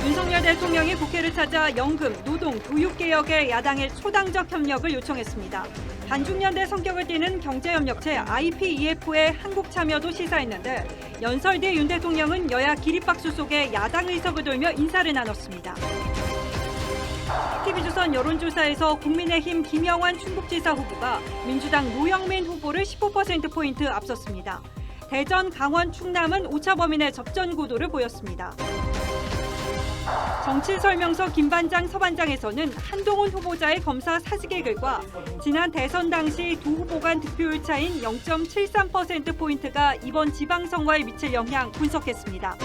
윤석열 대통령이 국회를 찾아 연금, 노동, 교육개혁에 야당의 초당적 협력을 요청했습니다. 반중연대 성격을 띠는 경제협력체 IPEF의 한국 참여도 시사했는데 연설 뒤 윤 대통령은 여야 기립박수 속에 야당 의석을 돌며 인사를 나눴습니다. TV조선 여론조사에서 국민의힘 김영환 충북지사 후보가 민주당 노영민 후보를 15%포인트 앞섰습니다. 대전, 강원, 충남은 오차범위 내 접전 구도를 보였습니다. 정치설명서 김반장, 서반장에서는 한동훈 후보자의 검사 사직의 글과 지난 대선 당시 두 후보 간 득표율 차인 0.73%포인트가 이번 지방선거에 미칠 영향 분석했습니다.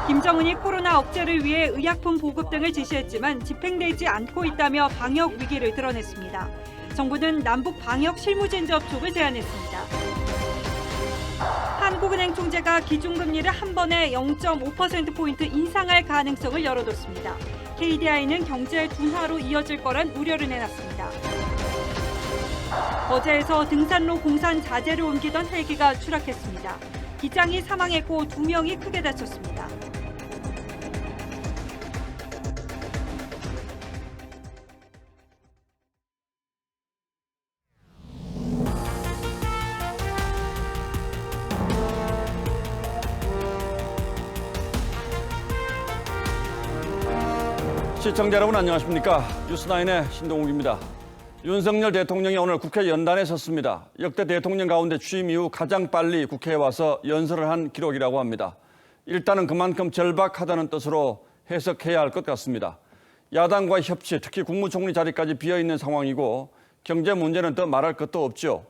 김정은이 코로나 억제를 위해 의약품 보급 등을 지시했지만 집행되지 않고 있다며 방역 위기를 드러냈습니다. 정부는 남북 방역 실무진 접촉을 제안했습니다. 한국은행 총재가 기준금리를 한 번에 0.5%포인트 인상할 가능성을 열어뒀습니다. KDI는 경제 둔화로 이어질 거란 우려를 내놨습니다. 거제에서 등산로 공산 자재를 옮기던 헬기가 추락했습니다. 기장이 사망했고 2명이 크게 다쳤습니다. 시청자 여러분 안녕하십니까? 뉴스9의 신동욱입니다. 윤석열 대통령이 오늘 국회 연단에 섰습니다. 역대 대통령 가운데 취임 이후 가장 빨리 국회에 와서 연설을 한 기록이라고 합니다. 일단은 그만큼 절박하다는 뜻으로 해석해야 할 것 같습니다. 야당과의 협치, 특히 국무총리 자리까지 비어있는 상황이고 경제 문제는 더 말할 것도 없죠.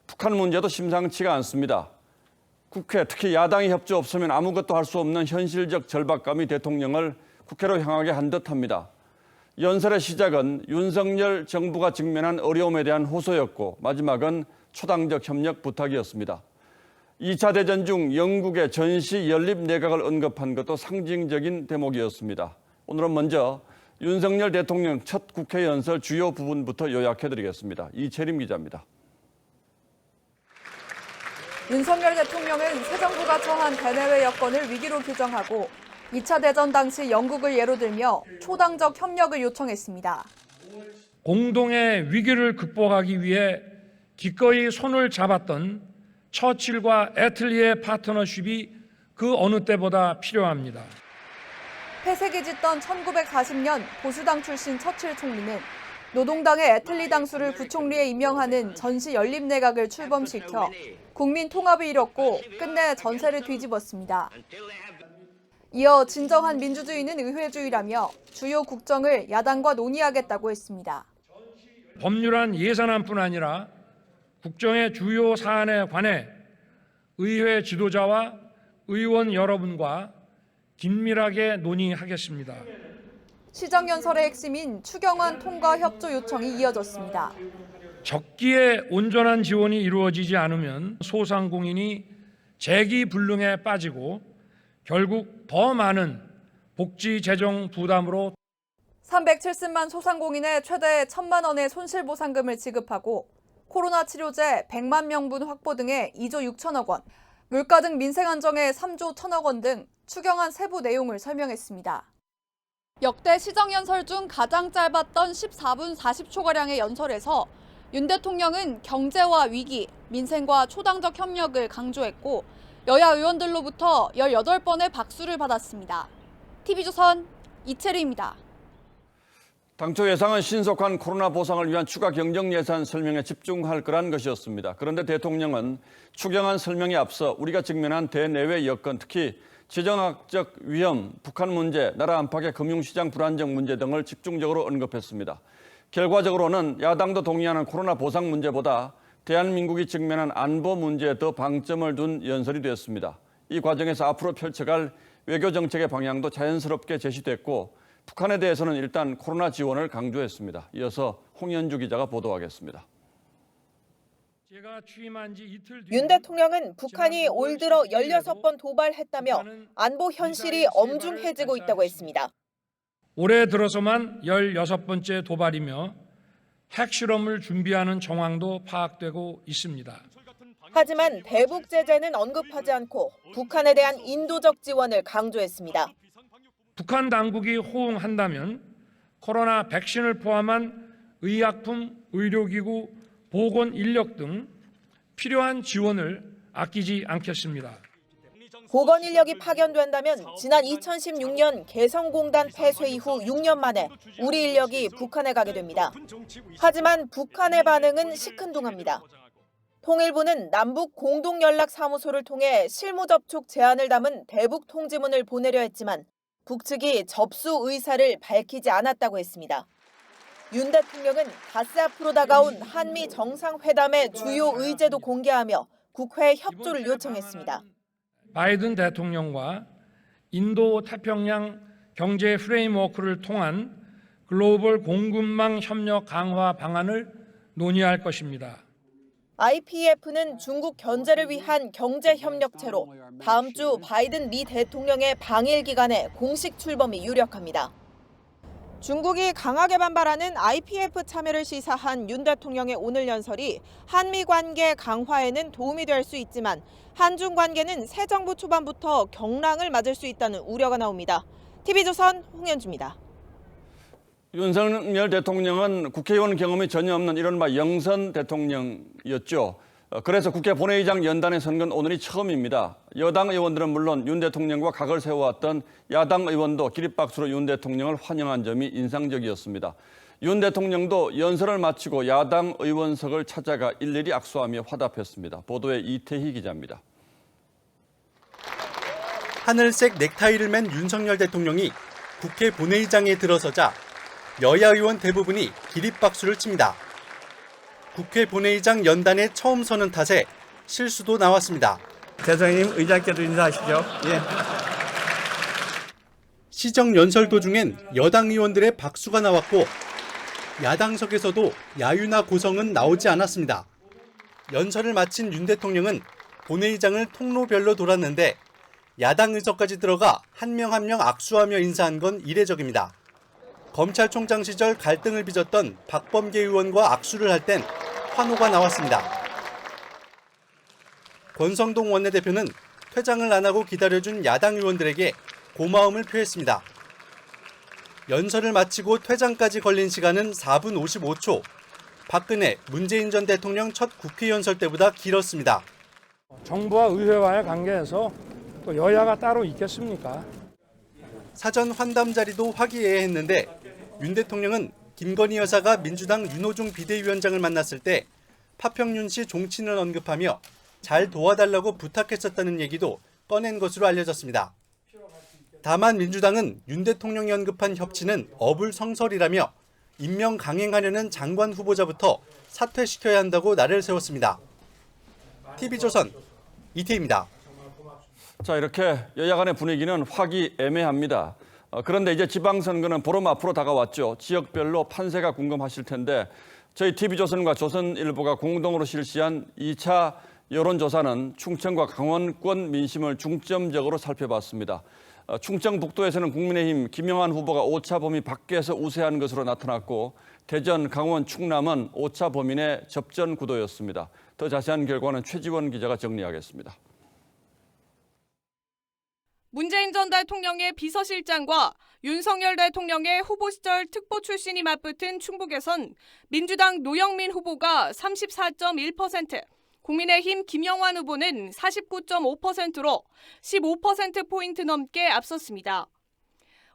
북한 문제도 심상치가 않습니다. 국회, 특히 야당의 협조 없으면 아무것도 할 수 없는 현실적 절박감이 대통령을 국회로 향하게 한 듯합니다. 연설의 시작은 윤석열 정부가 직면한 어려움에 대한 호소였고 마지막은 초당적 협력 부탁이었습니다. 2차 대전 중 영국의 전시 연립 내각을 언급한 것도 상징적인 대목이었습니다. 오늘은 먼저 윤석열 대통령 첫 국회 연설 주요 부분부터 요약해드리겠습니다. 이채림 기자입니다. 윤석열 대통령은 새 정부가 처한 대내외 여건을 위기로 규정하고 2차 대전 당시 영국을 예로 들며 초당적 협력을 요청했습니다. 공동의 위기를 극복하기 위해 기꺼이 손을 잡았던 처칠과 애틀리의 파트너십이 그 어느 때보다 필요합니다. 폐색이 짙던 1940년 보수당 출신 처칠 총리는 노동당의 애틀리 당수를 부총리에 임명하는 전시 연립 내각을 출범시켜 국민 통합을 이뤘고 끝내 전세를 뒤집었습니다. 이어 진정한 민주주의는 의회주의라며 주요 국정을 야당과 논의하겠다고 했습니다. 법률안 예산안뿐 아니라 국정의 주요 사안에 관해 의회 지도자와 의원 여러분과 긴밀하게 논의하겠습니다. 시정연설의 핵심인 추경안 통과 협조 요청이 이어졌습니다. 적기에 온전한 지원이 이루어지지 않으면 소상공인이 재기불능에 빠지고 결국 더 많은 복지 재정 부담으로 370만 소상공인에 최대 1,000만 원의 손실보상금을 지급하고 코로나 치료제 100만 명분 확보 등에 2조 6천억 원, 물가 등 민생 안정에 3조 1천억 원 등 추경안 세부 내용을 설명했습니다. 역대 시정연설 중 가장 짧았던 14분 40초가량의 연설에서 윤 대통령은 경제와 위기, 민생과 초당적 협력을 강조했고 여야 의원들로부터 18번의 박수를 받았습니다. TV조선 이채리입니다. 당초 예상은 신속한 코로나 보상을 위한 추가 경정 예산 설명에 집중할 거란 것이었습니다. 그런데 대통령은 추경안 설명에 앞서 우리가 직면한 대내외 여건, 특히 지정학적 위험, 북한 문제, 나라 안팎의 금융시장 불안정 문제 등을 집중적으로 언급했습니다. 결과적으로는 야당도 동의하는 코로나 보상 문제보다 대한민국이 직면한 안보 문제에 더 방점을 둔 연설이 되었습니다. 이 과정에서 앞으로 펼쳐갈 외교 정책의 방향도 자연스럽게 제시됐고 북한에 대해서는 일단 코로나 지원을 강조했습니다. 이어서 홍현주 기자가 보도하겠습니다. 윤 대통령은 북한이 올 들어 16번 도발했다며 안보 현실이 엄중해지고 있다고 했습니다. 올해 들어서만 16번째 도발이며 핵실험을 준비하는 정황도 파악되고 있습니다. 하지만 대북 제재는 언급하지 않고 북한에 대한 인도적 지원을 강조했습니다. 북한 당국이 호응한다면 코로나 백신을 포함한 의약품, 의료기구, 보건 인력 등 필요한 지원을 아끼지 않겠습니다. 보건 인력이 파견된다면 지난 2016년 개성공단 폐쇄 이후 6년 만에 우리 인력이 북한에 가게 됩니다. 하지만 북한의 반응은 시큰둥합니다. 통일부는 남북 공동연락사무소를 통해 실무 접촉 제안을 담은 대북 통지문을 보내려 했지만 북측이 접수 의사를 밝히지 않았다고 했습니다. 윤 대통령은 닷새 앞으로 다가온 한미 정상회담의 주요 의제도 공개하며 국회 협조를 요청했습니다. 바이든 대통령과 인도 태평양 경제 프레임워크를 통한 글로벌 공급망 협력 강화 방안을 논의할 것입니다. IPEF는 중국 견제를 위한 경제협력체로 다음 주 바이든 미 대통령의 방일 기간에 공식 출범이 유력합니다. 중국이 강하게 반발하는 IPEF 참여를 시사한 윤 대통령의 오늘 연설이 한미 관계 강화에는 도움이 될 수 있지만 한중 관계는 새 정부 초반부터 경랑을 맞을 수 있다는 우려가 나옵니다. TV조선 홍현주입니다. 윤석열 대통령은 국회의원 경험이 전혀 없는 이른바 영선 대통령이었죠. 그래서 국회 본회의장 연단에 선 건 오늘이 처음입니다. 여당 의원들은 물론 윤 대통령과 각을 세워왔던 야당 의원도 기립박수로 윤 대통령을 환영한 점이 인상적이었습니다. 윤 대통령도 연설을 마치고 야당 의원석을 찾아가 일일이 악수하며 화답했습니다. 보도에 이태희 기자입니다. 하늘색 넥타이를 맨 윤석열 대통령이 국회 본회의장에 들어서자 여야 의원 대부분이 기립박수를 칩니다. 국회 본회의장 연단에 처음 서는 탓에 실수도 나왔습니다. 대통령님 의장께도 인사하시죠. 예. 시정 연설 도중엔 여당 의원들의 박수가 나왔고 야당석에서도 야유나 고성은 나오지 않았습니다. 연설을 마친 윤 대통령은 본회의장을 통로별로 돌았는데 야당 의석까지 들어가 한 명 한 명 악수하며 인사한 건 이례적입니다. 검찰총장 시절 갈등을 빚었던 박범계 의원과 악수를 할 땐 환호가 나왔습니다. 권성동 원내대표는 퇴장을 안 하고 기다려준 야당 의원들에게 고마움을 표했습니다. 연설을 마치고 퇴장까지 걸린 시간은 4분 55초. 박근혜, 문재인 전 대통령 첫 국회 연설 때보다 길었습니다. 정부와 의회와의 관계에서 또 여야가 따로 있겠습니까? 사전 환담 자리도 화기애애했는데 윤 대통령은 김건희 여사가 민주당 윤호중 비대위원장을 만났을 때 파평윤 씨 종친을 언급하며 잘 도와달라고 부탁했었다는 얘기도 꺼낸 것으로 알려졌습니다. 다만 민주당은 윤 대통령이 언급한 협치는 어불성설이라며 임명 강행하려는 장관 후보자부터 사퇴시켜야 한다고 날을 세웠습니다. TV조선 이태희입니다. 자, 이렇게 여야 간의 분위기는 화기애매합니다. 그런데 이제 지방선거는 보름 앞으로 다가왔죠. 지역별로 판세가 궁금하실 텐데 저희 TV조선과 조선일보가 공동으로 실시한 2차 여론조사는 충청과 강원권 민심을 중점적으로 살펴봤습니다. 충청북도에서는 국민의힘 김영환 후보가 오차 범위 밖에서 우세한 것으로 나타났고 대전, 강원, 충남은 오차 범위 내 접전 구도였습니다. 더 자세한 결과는 최지원 기자가 정리하겠습니다. 문재인 전 대통령의 비서실장과 윤석열 대통령의 후보 시절 특보 출신이 맞붙은 충북에선 민주당 노영민 후보가 34.1%, 국민의힘 김영환 후보는 49.5%로 15%포인트 넘게 앞섰습니다.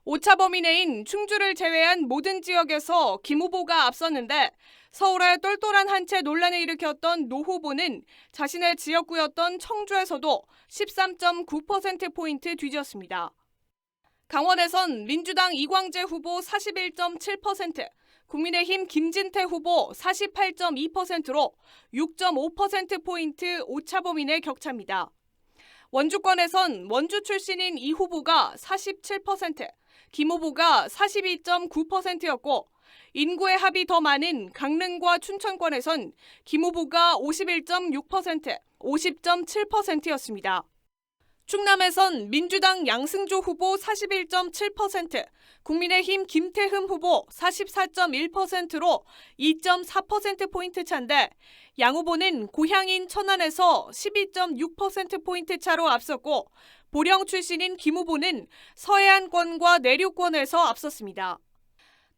오차 범위 내인 충주를 제외한 모든 지역에서 김 후보가 앞섰는데 서울의 똘똘한 한 채 논란을 일으켰던 노 후보는 자신의 지역구였던 청주에서도 13.9%포인트 뒤졌습니다. 강원에선 민주당 이광재 후보 41.7%, 국민의힘 김진태 후보 48.2%로 6.5%포인트 오차 범위 내 격차입니다. 원주권에선 원주 출신인 이 후보가 47%, 김 후보가 42.9%였고 인구의 합이 더 많은 강릉과 춘천권에선 김 후보가 51.6%, 50.7%였습니다. 충남에선 민주당 양승조 후보 41.7%, 국민의힘 김태흠 후보 44.1%로 2.4%포인트 차인데 양 후보는 고향인 천안에서 12.6%포인트 차로 앞섰고 보령 출신인 김 후보는 서해안권과 내륙권에서 앞섰습니다.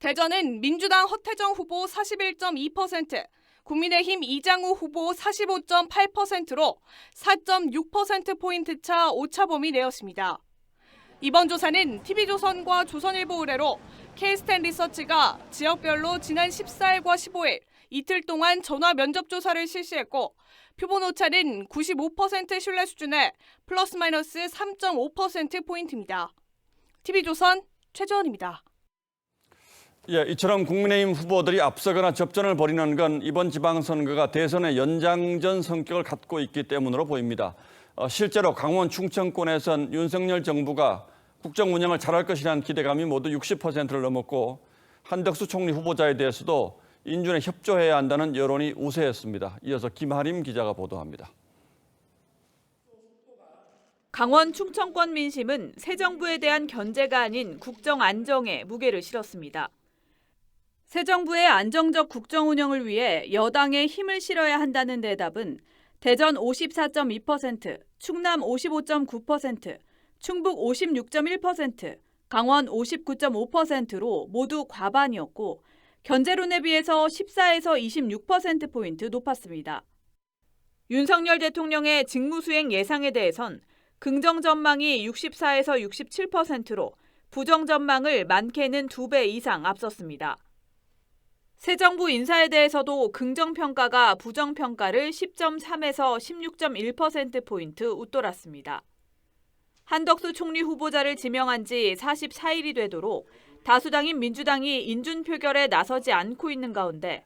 대전은 민주당 허태정 후보 41.2%, 국민의힘 이장우 후보 45.8%로 4.6%포인트 차 오차범위 내였습니다. 이번 조사는 TV조선과 조선일보 의뢰로 K스탠 리서치가 지역별로 지난 14일과 15일 이틀 동안 전화 면접 조사를 실시했고 표본 오차는 95% 신뢰 수준의 플러스 마이너스 3.5%포인트입니다. TV조선 최재원입니다. 예, 이처럼 국민의힘 후보들이 앞서거나 접전을 벌이는 건 이번 지방선거가 대선의 연장전 성격을 갖고 있기 때문으로 보입니다. 실제로 강원 충청권에선 윤석열 정부가 국정 운영을 잘할 것이라는 기대감이 모두 60%를 넘었고 한덕수 총리 후보자에 대해서도 인준에 협조해야 한다는 여론이 우세했습니다. 이어서 김하림 기자가 보도합니다. 강원 충청권 민심은 새 정부에 대한 견제가 아닌 국정 안정에 무게를 실었습니다. 새 정부의 안정적 국정 운영을 위해 여당에 힘을 실어야 한다는 대답은 대전 54.2%, 충남 55.9%, 충북 56.1%, 강원 59.5%로 모두 과반이었고 견제론에 비해서 14에서 26%포인트 높았습니다. 윤석열 대통령의 직무수행 예상에 대해선 긍정 전망이 64에서 67%로 부정 전망을 많게는 2배 이상 앞섰습니다. 새 정부 인사에 대해서도 긍정평가가 부정평가를 10.3에서 16.1%포인트 웃돌았습니다. 한덕수 총리 후보자를 지명한 지 44일이 되도록 다수당인 민주당이 인준 표결에 나서지 않고 있는 가운데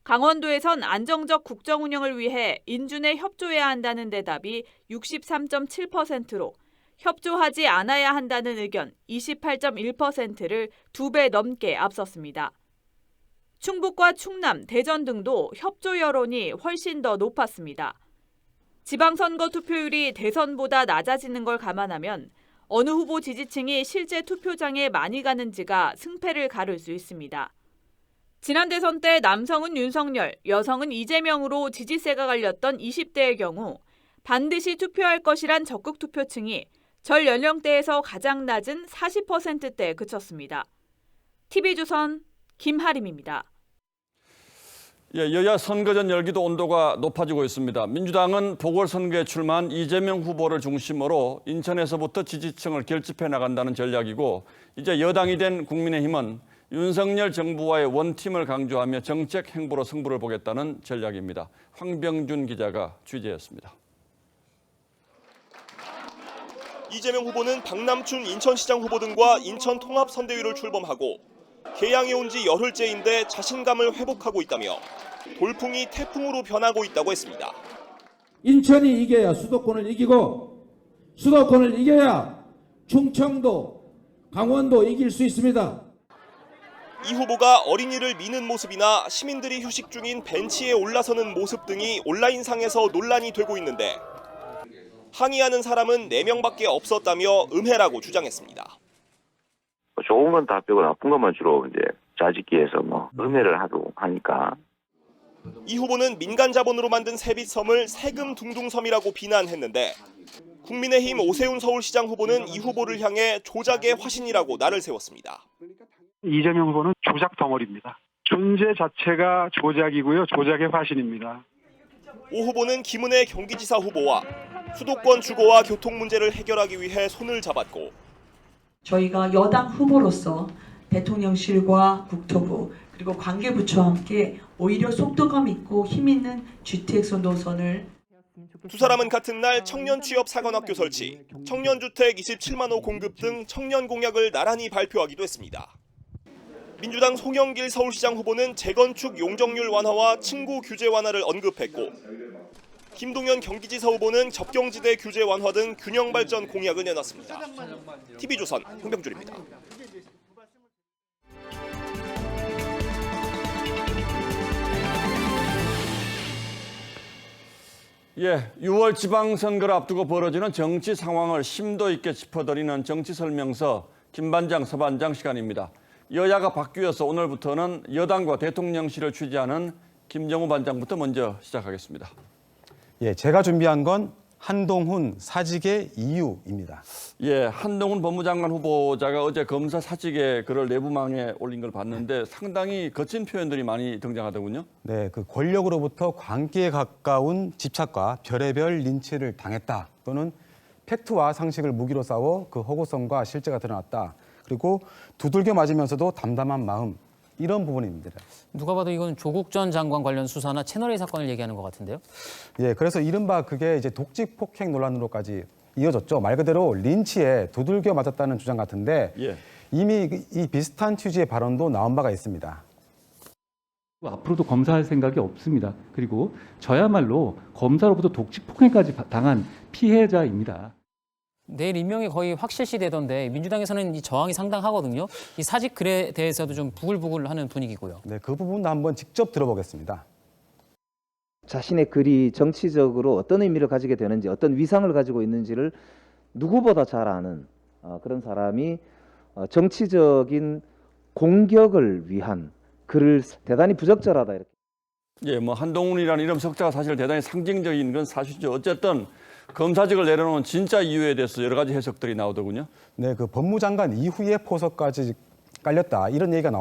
강원도에선 안정적 국정 운영을 위해 인준에 협조해야 한다는 대답이 63.7%로 협조하지 않아야 한다는 의견 28.1%를 2배 넘게 앞섰습니다. 충북과 충남, 대전 등도 협조 여론이 훨씬 더 높았습니다. 지방선거 투표율이 대선보다 낮아지는 걸 감안하면 어느 후보 지지층이 실제 투표장에 많이 가는지가 승패를 가를 수 있습니다. 지난 대선 때 남성은 윤석열, 여성은 이재명으로 지지세가 갈렸던 20대의 경우 반드시 투표할 것이란 적극 투표층이 전 연령대에서 가장 낮은 40%대에 그쳤습니다. TV조선 김하림입니다. 예, 여야 선거전 열기도 온도가 높아지고 있습니다. 민주당은 보궐선거에 출마한 이재명 후보를 중심으로 인천에서부터 지지층을 결집해 나간다는 전략이고 이제 여당이 된 국민의힘은 윤석열 정부와의 원팀을 강조하며 정책 행보로 승부를 보겠다는 전략입니다. 황병준 기자가 취재했습니다. 이재명 후보는 박남춘 인천시장 후보 등과 인천통합선대위를 출범하고 개항해 온 지 열흘째인데 자신감을 회복하고 있다며 돌풍이 태풍으로 변하고 있다고 했습니다. 인천이 이겨야 수도권을 이기고 수도권을 이겨야 충청도, 강원도 이길 수 있습니다. 이 후보가 어린이를 미는 모습이나 시민들이 휴식 중인 벤치에 올라서는 모습 등이 온라인상에서 논란이 되고 있는데 항의하는 사람은 4명밖에 없었다며 음해라고 주장했습니다. 좋은 건 다 빼고 나쁜 것만 주로 이제 자직기에서 음해를 하니까. 이 후보는 민간 자본으로 만든 세빛섬을 세금 둥둥섬이라고 비난했는데 국민의힘 오세훈 서울시장 후보는 이 후보를 향해 조작의 화신이라고 날을 세웠습니다. 이재명 후보는 조작 덩어리입니다. 존재 자체가 조작이고요. 조작의 화신입니다. 오 후보는 김은혜 경기지사 후보와 수도권 주거와 교통 문제를 해결하기 위해 손을 잡았고 저희가 여당 후보로서 대통령실과 국토부 그리고 관계부처와 함께 오히려 속도감 있고 힘 있는 GTX 노선을 두 사람은 같은 날 청년 취업 사관학교 설치, 청년주택 27만 호 공급 등 청년 공약을 나란히 발표하기도 했습니다. 민주당 송영길 서울시장 후보는 재건축 용적률 완화와 층고 규제 완화를 언급했고 김동연 경기지사 후보는 접경지대 규제 완화 등 균형 발전 공약을 내놨습니다. TV조선 황병준입니다. 예, 6월 지방선거를 앞두고 벌어지는 정치 상황을 심도 있게 짚어드리는 정치 설명서 김반장, 서반장 시간입니다. 여야가 바뀌어서 오늘부터는 여당과 대통령실을 취재하는 김정우 반장부터 먼저 시작하겠습니다. 예, 제가 준비한 건 한동훈 사직의 이유입니다. 예, 한동훈 법무장관 후보자가 어제 검사 사직에 글을 내부망에 올린 걸 봤는데 상당히 거친 표현들이 많이 등장하더군요. 네, 그 권력으로부터 광기에 가까운 집착과 별의별 린치를 당했다. 또는 팩트와 상식을 무기로 싸워 그 허구성과 실제가 드러났다. 그리고 두들겨 맞으면서도 담담한 마음. 이런 부분입니다. 누가 봐도 이건 조국 전 장관 관련 수사나 채널A 사건을 얘기하는 것 같은데요. 예, 그래서 이른바 그게 이제 독직 폭행 논란으로까지 이어졌죠. 말 그대로 린치에 두들겨 맞았다는 주장 같은데 이미 이 비슷한 취지의 발언도 나온 바가 있습니다. 앞으로도 검사할 생각이 없습니다. 그리고 저야말로 검사로부터 독직 폭행까지 당한 피해자입니다. 내일 임명이 거의 확실시되던데 민주당에서는 이 저항이 상당하거든요. 이 사직 글에 대해서도 좀 부글부글하는 분위기고요. 네, 그 부분도 한번 직접 들어보겠습니다. 자신의 글이 정치적으로 어떤 의미를 가지게 되는지, 어떤 위상을 가지고 있는지를 누구보다 잘 아는 그런 사람이 정치적인 공격을 위한 글을 대단히 부적절하다 이렇게. 예, 뭐 한동훈이라는 이름 석자가 사실 대단히 상징적인 건 사실이죠. 어쨌든 검사직을 내려놓은 진짜 이유에 대해서 여러 가지 해석들이 나오더군요. 네, 그 법무장관 이후에 포석까지 깔렸다 이런 얘기가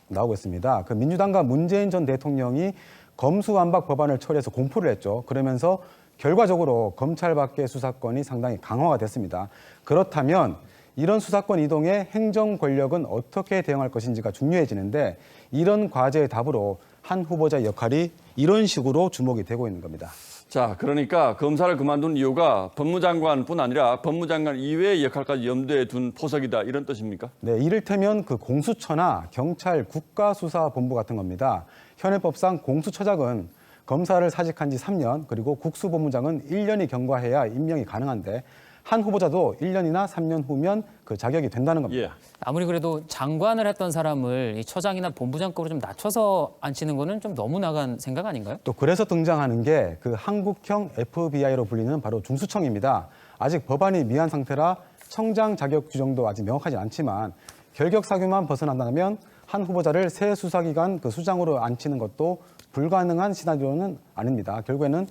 나오고 있습니다. 그 민주당과 문재인 전 대통령이 검수완박 법안을 처리해서 공포를 했죠. 그러면서 결과적으로 검찰 밖의 수사권이 상당히 강화가 됐습니다. 그렇다면 이런 수사권 이동에 행정 권력은 어떻게 대응할 것인지가 중요해지는데 이런 과제의 답으로 한 후보자의 역할이 이런 식으로 주목이 되고 있는 겁니다. 자, 그러니까 검사를 그만둔 이유가 법무장관뿐 아니라 법무장관 이외의 역할까지 염두에 둔 포석이다 이런 뜻입니까? 네, 이를테면 그 공수처나 경찰 국가수사본부 같은 겁니다. 현행법상 공수처장은 검사를 사직한 지 3년 그리고 국수본부장은 1년이 경과해야 임명이 가능한데 한 후보자도 1년이나 3년 후면 그 자격이 된다는 겁니다. 아무리 그래도 장관을 했던 사람을 이 처장이나 본부장급으로 좀 낮춰서 앉히는 거는 좀 너무 나간 생각 아닌가요? 또 그래서 등장하는 게 그 한국형 FBI로 불리는 바로 중수청입니다. 아직 법안이 미한 상태라 청장 자격 규정도 아직 명확하지 않지만 결격 사유만 벗어난다면 한 후보자를 새 수사기관 그 수장으로 앉히는 것도 불가능한 시나리오는 아닙니다. 결국에는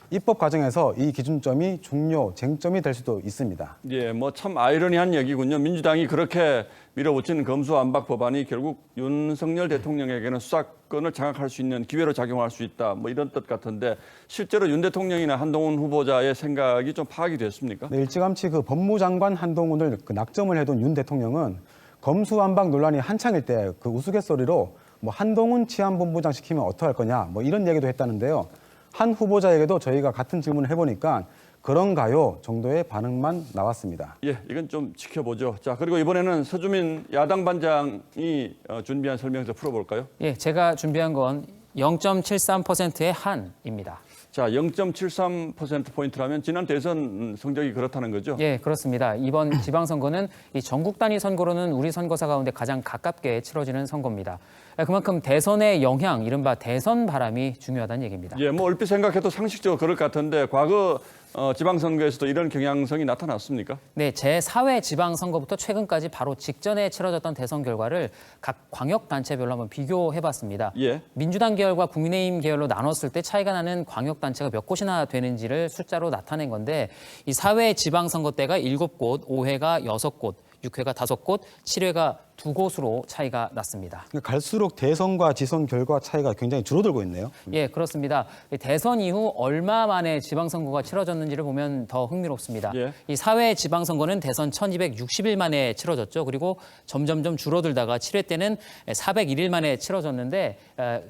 입법 과정에서 이 기준점이 중요 쟁점이 될 수도 있습니다. 예, 뭐 참 아이러니한 얘기군요. 민주당이 그렇게 밀어붙인 검수완박 법안이 결국 윤석열 대통령에게는 수사권을 장악할 수 있는 기회로 작용할 수 있다. 뭐 이런 뜻 같은데 실제로 윤 대통령이나 한동훈 후보자의 생각이 좀 파악이 됐습니까? 네, 일찌감치 그 법무장관 한동훈을 그 낙점을 해둔 윤 대통령은 검수완박 논란이 한창일 때 그 우스갯소리로 뭐 한동훈 치안본부장 시키면 어떡할 거냐 뭐 이런 얘기도 했다는데요. 한 후보자에게도 저희가 같은 질문을 해보니까 그런가요 정도의 반응만 나왔습니다. 예, 이건 좀 지켜보죠. 자, 그리고 이번에는 서주민 야당 반장이 준비한 설명서 풀어볼까요? 예, 제가 준비한 건 0.73%의 한입니다. 자, 0.73%포인트라면 지난 대선 성적이 그렇다는 거죠? 예, 그렇습니다. 이번 지방선거는 이 전국 단위 선거로는 우리 선거사 가운데 가장 가깝게 치러지는 선거입니다. 그만큼 대선의 영향, 이른바 대선 바람이 중요하다는 얘기입니다. 예, 뭐 얼핏 생각해도 상식적으로 그럴 것 같은데 과거 지방선거에서도 이런 경향성이 나타났습니까? 네, 제4회 지방선거부터 최근까지 바로 직전에 치러졌던 대선 결과를 각 광역단체별로 한번 비교해봤습니다. 예. 민주당 계열과 국민의힘 계열로 나눴을 때 차이가 나는 광역단체가 몇 곳이나 되는지를 숫자로 나타낸 건데 이 4회 지방선거 때가 7곳, 5회가 6곳, 6회가 5곳, 7회가 2곳으로 차이가 났습니다. 갈수록 대선과 지선 결과 차이가 굉장히 줄어들고 있네요. 예, 그렇습니다. 대선 이후 얼마 만에 지방선거가 치러졌는지를 보면 더 흥미롭습니다. 예. 이 4회 지방선거는 대선 1260일 만에 치러졌죠. 그리고 점점점 줄어들다가 7회 때는 401일 만에 치러졌는데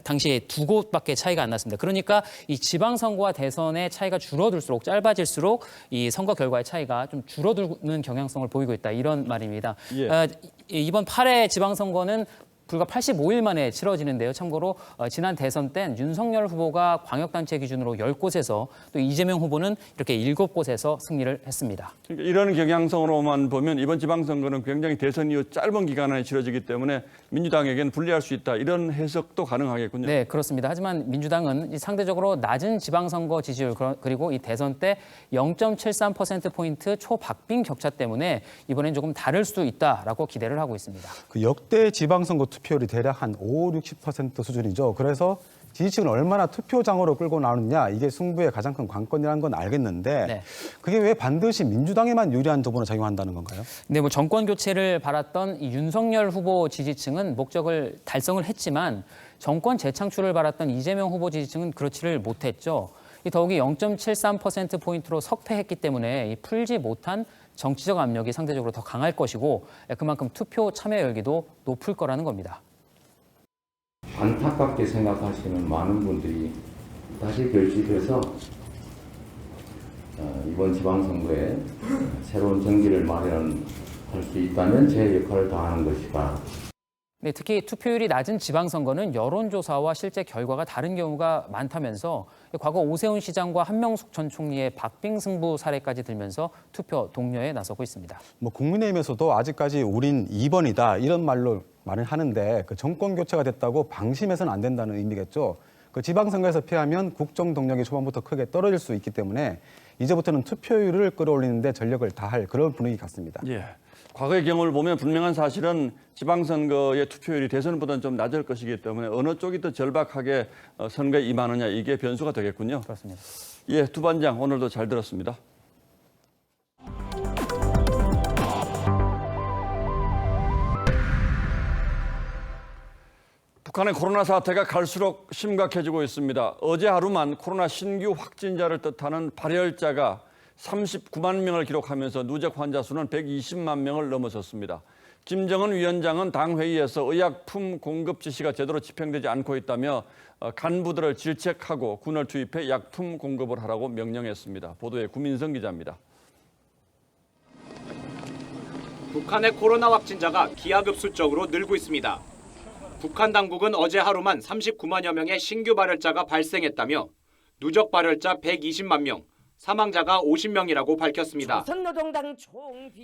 당시에 2곳밖에 차이가 안 났습니다. 그러니까 이 지방선거와 대선의 차이가 줄어들수록 짧아질수록 이 선거 결과의 차이가 좀 줄어드는 경향성을 보이고 있다. 이런 말입니다. 예. 이번 8회 지방선거는 불과 85일 만에 치러지는데요. 참고로 지난 대선 땐 윤석열 후보가 광역단체 기준으로 10곳에서 또 이재명 후보는 이렇게 7곳에서 승리를 했습니다. 그러니까 이런 경향성으로만 보면 이번 지방선거는 굉장히 대선 이후 짧은 기간 안에 치러지기 때문에 민주당에게는 불리할 수 있다. 이런 해석도 가능하겠군요. 네, 그렇습니다. 하지만 민주당은 상대적으로 낮은 지방선거 지지율 그리고 이 대선 때 0.73%포인트 초박빙 격차 때문에 이번엔 조금 다를 수도 있다라고 기대를 하고 있습니다. 그 역대 지방선거 투표율이 대략 한 50, 60% 수준이죠. 그래서 지지층을 얼마나 투표장으로 끌고 나오느냐 이게 승부의 가장 큰 관건이라는 건 알겠는데 네. 그게 왜 반드시 민주당에만 유리한 조건으로 작용한다는 건가요? 네, 뭐 정권 교체를 바랐던 이 윤석열 후보 지지층은 목적을 달성을 했지만 정권 재창출을 바랐던 이재명 후보 지지층은 그렇지를 못했죠. 더욱이 0.73%포인트로 석패했기 때문에 이 풀지 못한 정치적 압력이 상대적으로 더 강할 것이고 그만큼 투표 참여 열기도 높을 거라는 겁니다. 안타깝게 생각하시는 많은 분들이 다시 결집해서 이번 지방선거에 새로운 정기를 마련할 수 있다면 제 역할을 다하는 것이다. 네, 특히 투표율이 낮은 지방선거는 여론조사와 실제 결과가 다른 경우가 많다면서 과거 오세훈 시장과 한명숙 전 총리의 박빙승부 사례까지 들면서 투표 독려에 나서고 있습니다. 뭐 국민의힘에서도 아직까지 우린 2번이다 이런 말을 하는데 그 정권 교체가 됐다고 방심해서는 안 된다는 의미겠죠. 그 지방선거에서 패하면 국정 동력이 초반부터 크게 떨어질 수 있기 때문에 이제부터는 투표율을 끌어올리는 데 전력을 다할 그런 분위기 같습니다. 예. 과거의 경우를 보면 분명한 사실은 지방선거의 투표율이 대선보다는 좀 낮을 것이기 때문에 어느 쪽이 더 절박하게 선거에 임하느냐 이게 변수가 되겠군요. 그렇습니다. 예, 두 반장 오늘도 잘 들었습니다. 북한의 코로나 사태가 갈수록 심각해지고 있습니다. 어제 하루만 코로나 신규 확진자를 뜻하는 발열자가 39만 명을 기록하면서 누적 환자 수는 120만 명을 넘어섰습니다. 김정은 위원장은 당 회의에서 의약품 공급 지시가 제대로 집행되지 않고 있다며 간부들을 질책하고 군을 투입해 약품 공급을 하라고 명령했습니다. 보도에 구민성 기자입니다. 북한의 코로나 확진자가 기하급수적으로 늘고 있습니다. 북한 당국은 어제 하루만 39만여 명의 신규 발열자가 발생했다며 누적 발열자 120만 명, 사망자가 50명이라고 밝혔습니다.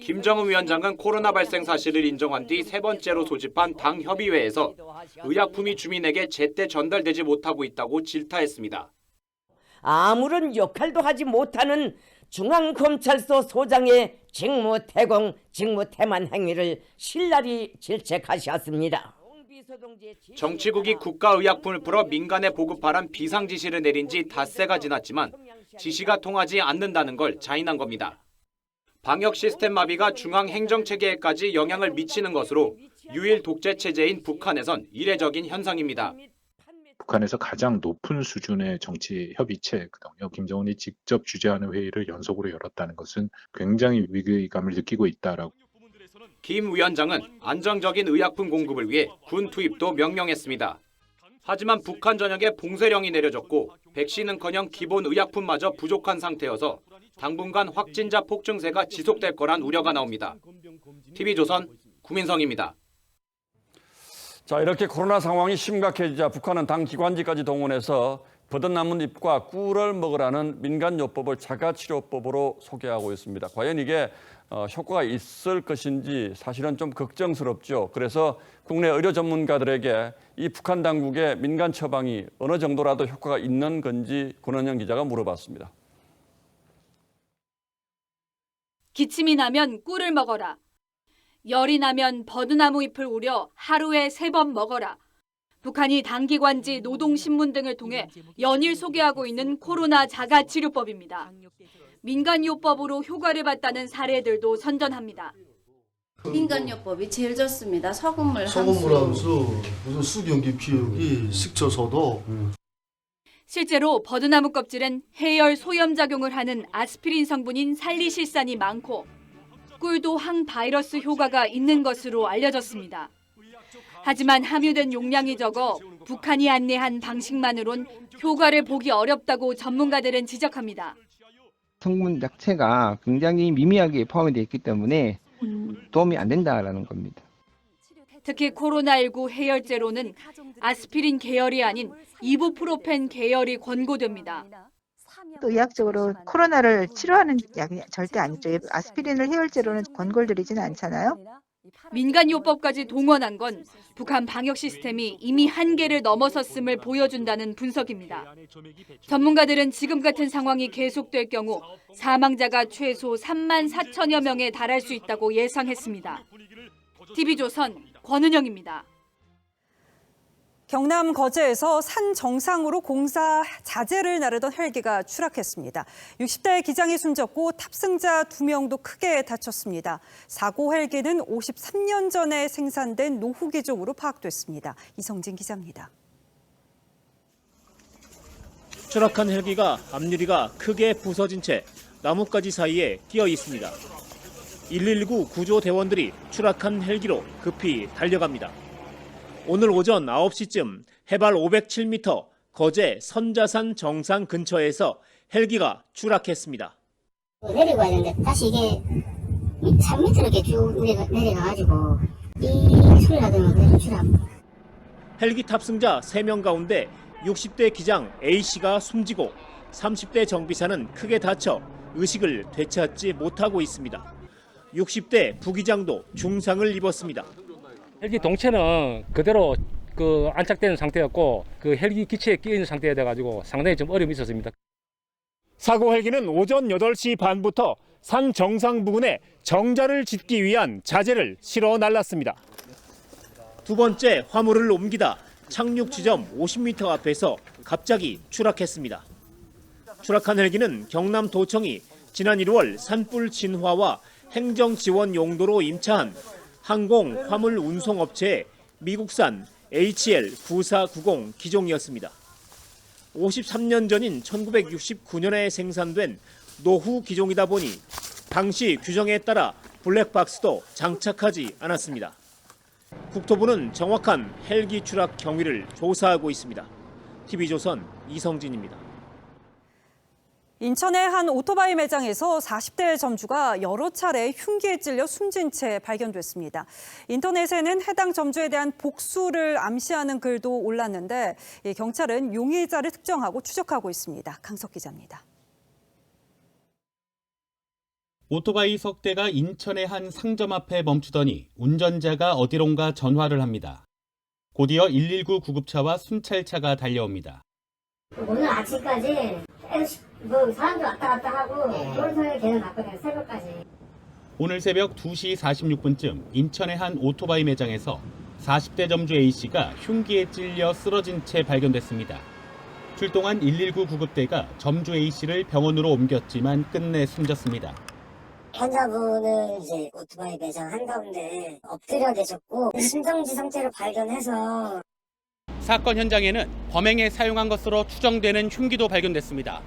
김정은 위원장은 코로나 발생 사실을 인정한 뒤 세 번째로 소집한 당 협의회에서 의약품이 주민에게 제때 전달되지 못하고 있다고 질타했습니다. 아무런 역할도 하지 못하는 중앙검찰서 소장의 직무태공, 직무태만 행위를 신랄히 질책하셨습니다. 정치국이 국가의약품을 풀어 민간에 보급하란 비상지시를 내린 지 닷새가 지났지만 지시가 통하지 않는다는 걸 자인한 겁니다. 방역 시스템 마비가 중앙행정체계에까지 영향을 미치는 것으로 유일 독재 체제인 북한에선 이례적인 현상입니다. 북한에서 가장 높은 수준의 정치 협의체거든요. 김정은이 직접 주재하는 회의를 연속으로 열었다는 것은 굉장히 위기감을 느끼고 있다라고. 김 위원장은 안정적인 의약품 공급을 위해 군 투입도 명령했습니다. 하지만 북한 전역에 봉쇄령이 내려졌고 백신은커녕 기본 의약품마저 부족한 상태여서 당분간 확진자 폭증세가 지속될 거란 우려가 나옵니다. TV조선 구민성입니다. 자, 이렇게 코로나 상황이 심각해지자 북한은 당 기관지까지 동원해서 버드나뭇잎과 꿀을 먹으라는 민간요법을 자가치료법으로 소개하고 있습니다. 과연 이게 효과가 있을 것인지 사실은 좀 걱정스럽죠. 그래서 국내 의료 전문가들에게 이 북한 당국의 민간 처방이 어느 정도라도 효과가 있는 건지 권은영 기자가 물어봤습니다. 기침이 나면 꿀을 먹어라. 열이 나면 버드나무 잎을 우려 하루에 3번 먹어라. 북한이 당기관지 노동신문 등을 통해 연일 소개하고 있는 코로나 자가치료법입니다. 민간요법으로 효과를 봤다는 사례들도 선전합니다. 민간요법이 제일 좋습니다. 소금물 함수, 무슨 수경기 피우기, 식초 소독. 실제로 버드나무 껍질엔 해열 소염작용을 하는 아스피린 성분인 살리실산이 많고 꿀도 항바이러스 효과가 있는 것으로 알려졌습니다. 하지만 함유된 용량이 적어 북한이 안내한 방식만으론 효과를 보기 어렵다고 전문가들은 지적합니다. 성분 자체가 굉장히 미미하게 포함이 되어 있기 때문에 도움이 안 된다라는 겁니다. 특히 코로나19 해열제로는 아스피린 계열이 아닌 이부프로펜 계열이 권고됩니다. 또 의학적으로 코로나를 치료하는 약이 절대 아니죠. 아스피린을 해열제로는 권고드리지는 않잖아요. 민간요법까지 동원한 건 북한 방역 시스템이 이미 한계를 넘어섰음을 보여준다는 분석입니다. 전문가들은 지금 같은 상황이 계속될 경우 사망자가 최소 3만 4천여 명에 달할 수 있다고 예상했습니다. TV조선 권은영입니다. 경남 거제에서 산 정상으로 공사 자재를 나르던 헬기가 추락했습니다. 60대 기장이 숨졌고 탑승자 2명도 크게 다쳤습니다. 사고 헬기는 53년 전에 생산된 노후 기종으로 파악됐습니다. 이성진 기자입니다. 추락한 헬기가 앞유리가 크게 부서진 채 나뭇가지 사이에 끼어 있습니다. 119 구조대원들이 추락한 헬기로 급히 달려갑니다. 오늘 오전 9시쯤 해발 507m 거제 선자산 정상 근처에서 헬기가 추락했습니다. 내리고 와야 되는데 다시 이게 3m 이렇게 쭉 내려가가지고 이 소리가 들으면 추락. 헬기 탑승자 3명 가운데 60대 기장 A씨가 숨지고 30대 정비사는 크게 다쳐 의식을 되찾지 못하고 있습니다. 60대 부기장도 중상을 입었습니다. 헬기 동체는 그대로 안착되는 상태였고 헬기 기체에 끼어 있는 상태가 돼가지고 상당히 좀 어려움이 있었습니다. 사고 헬기는 오전 8시 반부터 산 정상 부근에 정자를 짓기 위한 자재를 실어 날랐습니다. 두 번째 화물을 옮기다 착륙 지점 50m 앞에서 갑자기 추락했습니다. 추락한 헬기는 경남도청이 지난 1월 산불 진화와 행정 지원 용도로 임차한 항공 화물 운송 업체의 미국산 HL9490 기종이었습니다. 53년 전인 1969년에 생산된 노후 기종이다 보니 당시 규정에 따라 블랙박스도 장착하지 않았습니다. 국토부는 정확한 헬기 추락 경위를 조사하고 있습니다. TV조선 이성진입니다. 인천의 한 오토바이 매장에서 40대 점주가 여러 차례 흉기에 찔려 숨진 채 발견됐습니다. 인터넷에는 해당 점주에 대한 복수를 암시하는 글도 올랐는데 경찰은 용의자를 특정하고 추적하고 있습니다. 강석 기자입니다. 오토바이 석 대가 인천의 한 상점 앞에 멈추더니 운전자가 어디론가 전화를 합니다. 곧이어 119 구급차와 순찰차가 달려옵니다. 오늘 아침까지 사람들 왔다 갔다 하고 그런 상황이 계속 났거든요. 새벽까지. 오늘 새벽 2시 46분쯤 인천의 한 오토바이 매장에서 40대 점주 A씨가 흉기에 찔려 쓰러진 채 발견됐습니다. 출동한 119 구급대가 점주 A씨를 병원으로 옮겼지만 끝내 숨졌습니다. 환자분은 이제 오토바이 매장 한가운데 엎드려 계셨고 심정지 상태로 발견해서 사건 현장에는 범행에 사용한 것으로 추정되는 흉기도 발견됐습니다.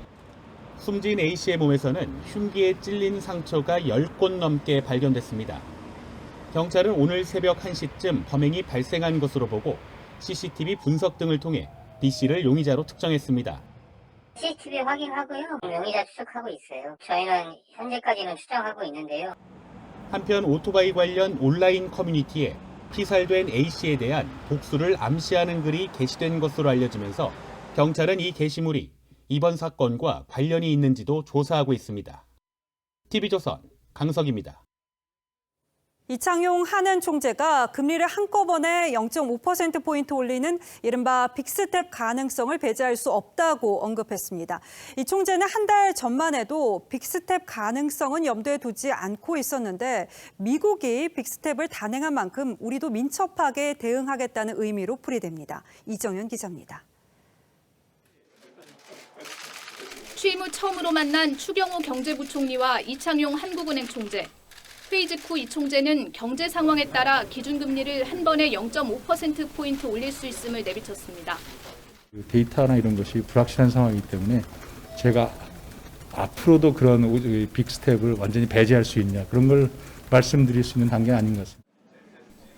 숨진 A씨의 몸에서는 흉기에 찔린 상처가 10곳 넘게 발견됐습니다. 경찰은 오늘 새벽 1시쯤 범행이 발생한 것으로 보고 CCTV 분석 등을 통해 B씨를 용의자로 특정했습니다. CCTV 확인하고요. 용의자 추적하고 있어요. 저희는 현재까지는 추정하고 있는데요. 한편 오토바이 관련 온라인 커뮤니티에 피살된 A씨에 대한 복수를 암시하는 글이 게시된 것으로 알려지면서 경찰은 이 게시물이 이번 사건과 관련이 있는지도 조사하고 있습니다. TV조선 강석입니다. 이창용 한은 총재가 금리를 한꺼번에 0.5%포인트 올리는 이른바 빅스텝 가능성을 배제할 수 없다고 언급했습니다. 이 총재는 한 달 전만 해도 빅스텝 가능성은 염두에 두지 않고 있었는데 미국이 빅스텝을 단행한 만큼 우리도 민첩하게 대응하겠다는 의미로 풀이됩니다. 이정현 기자입니다. 취임 후 처음으로 만난 추경호 경제부총리와 이창용 한국은행 총재. 회의 직후 이 총재는 경제 상황에 따라 기준금리를 한 번에 0.5%포인트 올릴 수 있음을 내비쳤습니다. 데이터나 이런 것이 불확실한 상황이기 때문에 제가 앞으로도 그런 빅스텝을 완전히 배제할 수 있냐 그런 걸 말씀드릴 수 있는 단계는 아닌 것 같습니다.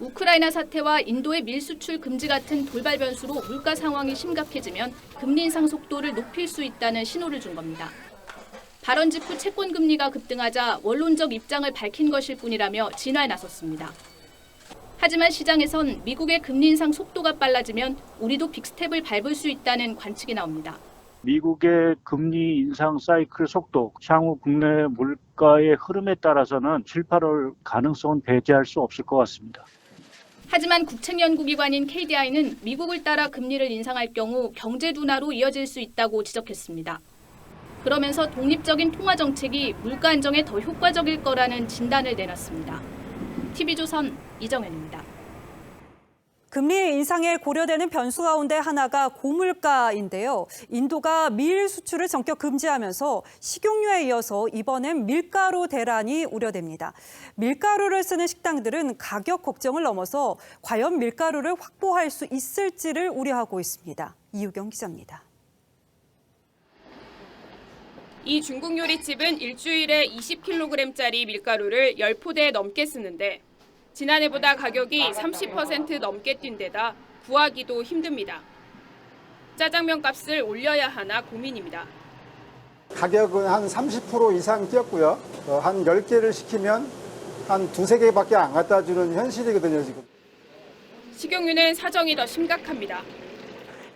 우크라이나 사태와 인도의 밀수출 금지 같은 돌발 변수로 물가 상황이 심각해지면 금리 인상 속도를 높일 수 있다는 신호를 준 겁니다. 발언 직후 채권 금리가 급등하자 원론적 입장을 밝힌 것일 뿐이라며 진화에 나섰습니다. 하지만 시장에선 미국의 금리 인상 속도가 빨라지면 우리도 빅스텝을 밟을 수 있다는 관측이 나옵니다. 미국의 금리 인상 사이클 속도, 향후 국내 물가의 흐름에 따라서는 7, 8월 가능성은 배제할 수 없을 것 같습니다. 하지만 국책연구기관인 KDI는 미국을 따라 금리를 인상할 경우 경제 둔화로 이어질 수 있다고 지적했습니다. 그러면서 독립적인 통화 정책이 물가 안정에 더 효과적일 거라는 진단을 내놨습니다. TV조선 이정현입니다. 금리 인상에 고려되는 변수 가운데 하나가 고물가인데요. 인도가 밀 수출을 전격 금지하면서 식용유에 이어서 이번엔 밀가루 대란이 우려됩니다. 밀가루를 쓰는 식당들은 가격 걱정을 넘어서 과연 밀가루를 확보할 수 있을지를 우려하고 있습니다. 이유경 기자입니다. 이 중국 요리집은 일주일에 20kg짜리 밀가루를 10포대 넘게 쓰는데 지난해보다 가격이 30% 넘게 뛴 데다 구하기도 힘듭니다. 짜장면 값을 올려야 하나 고민입니다. 가격은 한 30% 이상 뛰었고요. 한 10개를 시키면 한 2-3개밖에 안 갖다 주는 현실이거든요, 지금. 식용유는 사정이 더 심각합니다.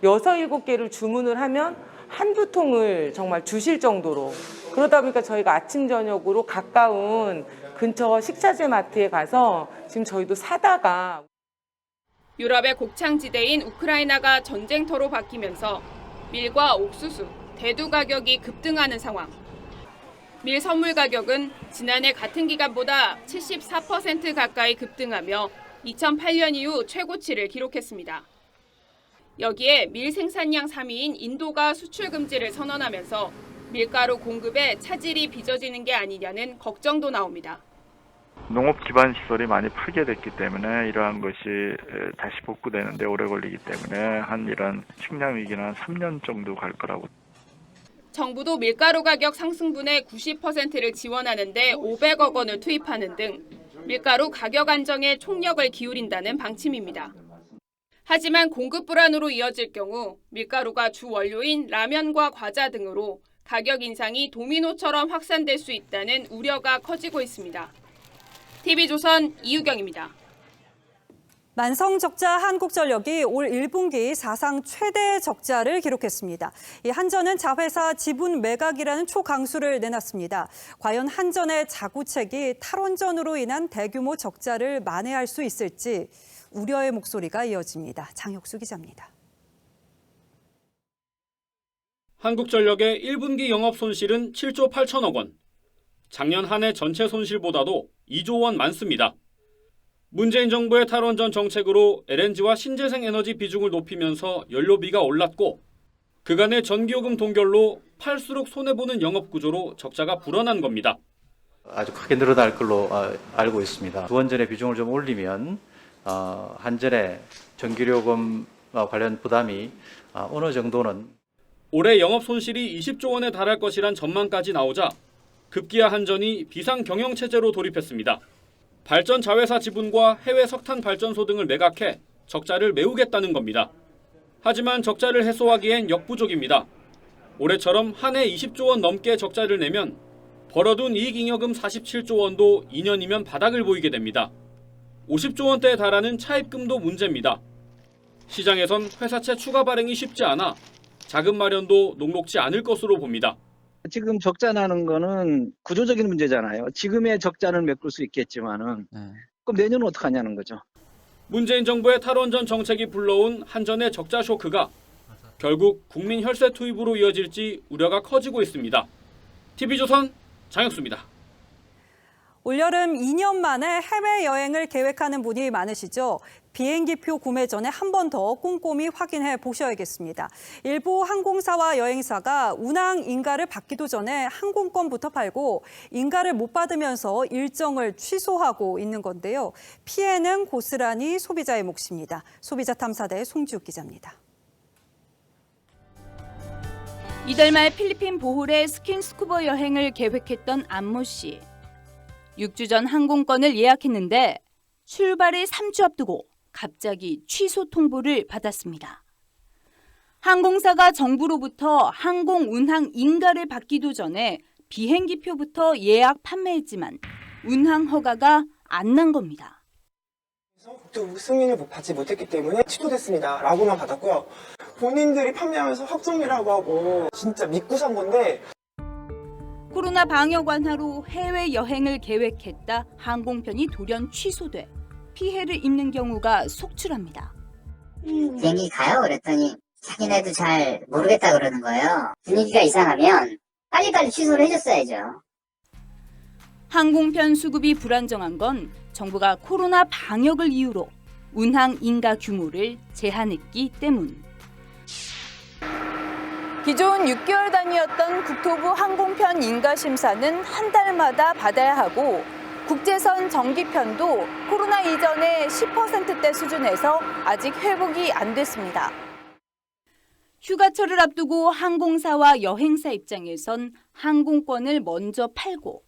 6-7개를 주문을 하면 한두 통을 정말 주실 정도로, 그러다 보니까 저희가 아침 저녁으로 가까운 근처 식자재 마트에 가서 지금 저희도 사다가. 유럽의 곡창지대인 우크라이나가 전쟁터로 바뀌면서 밀과 옥수수, 대두 가격이 급등하는 상황. 밀 선물 가격은 지난해 같은 기간보다 74% 가까이 급등하며 2008년 이후 최고치를 기록했습니다. 여기에 밀 생산량 3위인 인도가 수출 금지를 선언하면서 밀가루 공급에 차질이 빚어지는 게 아니냐는 걱정도 나옵니다. 농업 기반 시설이 많이 파괴됐기 때문에 이러한 것이 다시 복구되는데 오래 걸리기 때문에 한 이런 식량 위기는 한 3년 정도 갈 거라고. 정부도 밀가루 가격 상승분의 90%를 지원하는데 500억 원을 투입하는 등 밀가루 가격 안정에 총력을 기울인다는 방침입니다. 하지만 공급 불안으로 이어질 경우 밀가루가 주 원료인 라면과 과자 등으로 가격 인상이 도미노처럼 확산될 수 있다는 우려가 커지고 있습니다. TV조선 이유경입니다. 만성적자 한국전력이 올 1분기 사상 최대 적자를 기록했습니다. 이 한전은 자회사 지분 매각이라는 초강수를 내놨습니다. 과연 한전의 자구책이 탈원전으로 인한 대규모 적자를 만회할 수 있을지 우려의 목소리가 이어집니다. 장혁수 기자입니다. 한국전력의 1분기 영업 손실은 7조 8천억 원. 작년 한 해 전체 손실보다도 2조 원 많습니다. 문재인 정부의 탈원전 정책으로 LNG와 신재생 에너지 비중을 높이면서 연료비가 올랐고 그간의 전기요금 동결로 팔수록 손해보는 영업구조로 적자가 불어난 겁니다. 아주 크게 늘어날 걸로 알고 있습니다. 주원전의 비중을 좀 올리면 한전의 전기요금 관련 부담이 어느 정도는 올해 영업 손실이 20조 원에 달할 것이란 전망까지 나오자 급기야 한전이 비상경영체제로 돌입했습니다. 발전 자회사 지분과 해외 석탄 발전소 등을 매각해 적자를 메우겠다는 겁니다. 하지만 적자를 해소하기엔 역부족입니다. 올해처럼 한 해 20조 원 넘게 적자를 내면 벌어둔 이익잉여금 47조 원도 2년이면 바닥을 보이게 됩니다. 50조 원대에 달하는 차입금도 문제입니다. 시장에선 회사채 추가 발행이 쉽지 않아 자금 마련도 녹록지 않을 것으로 봅니다. 지금 적자 나는 거는 구조적인 문제잖아요. 지금의 적자는 메꿀 수 있겠지만은 그럼 내년은 어떡하냐는 거죠. 문재인 정부의 탈원전 정책이 불러온 한전의 적자 쇼크가 결국 국민 혈세 투입으로 이어질지 우려가 커지고 있습니다. TV조선 장혁수입니다. 올여름 2년 만에 해외여행을 계획하는 분이 많으시죠? 비행기표 구매 전에 한 번 더 꼼꼼히 확인해 보셔야겠습니다. 일부 항공사와 여행사가 운항 인가를 받기도 전에 항공권부터 팔고 인가를 못 받으면서 일정을 취소하고 있는 건데요. 피해는 고스란히 소비자의 몫입니다. 소비자탐사대 송지욱 기자입니다. 이달 말 필리핀 보홀에 스킨스쿠버 여행을 계획했던 안모 씨. 6주 전 항공권을 예약했는데 출발을 3주 앞두고 갑자기 취소 통보를 받았습니다. 항공사가 정부로부터 항공 운항 인가를 받기도 전에 비행기표부터 예약 판매했지만 운항 허가가 안 난 겁니다. 승인을 받지 못했기 때문에 취소됐습니다 라고만 받았고요. 본인들이 판매하면서 확정이라고 하고 진짜 믿고 산 건데 코로나 방역 완화로 해외여행을 계획했다 항공편이 돌연 취소돼 피해를 입는 경우가 속출합니다. 비행기 가요? 그랬더니 자기네도 잘 모르겠다 그러는 거예요. 분위기가 이상하면 빨리빨리 취소를 해줬어야죠. 항공편 수급이 불안정한 건 정부가 코로나 방역을 이유로 운항 인가 규모를 제한했기 때문. 기존 6개월 단위였던 국토부 항공편 인가 심사는 한 달마다 받아야 하고 국제선 정기편도 코로나 이전의 10%대 수준에서 아직 회복이 안 됐습니다. 휴가철을 앞두고 항공사와 여행사 입장에선 항공권을 먼저 팔고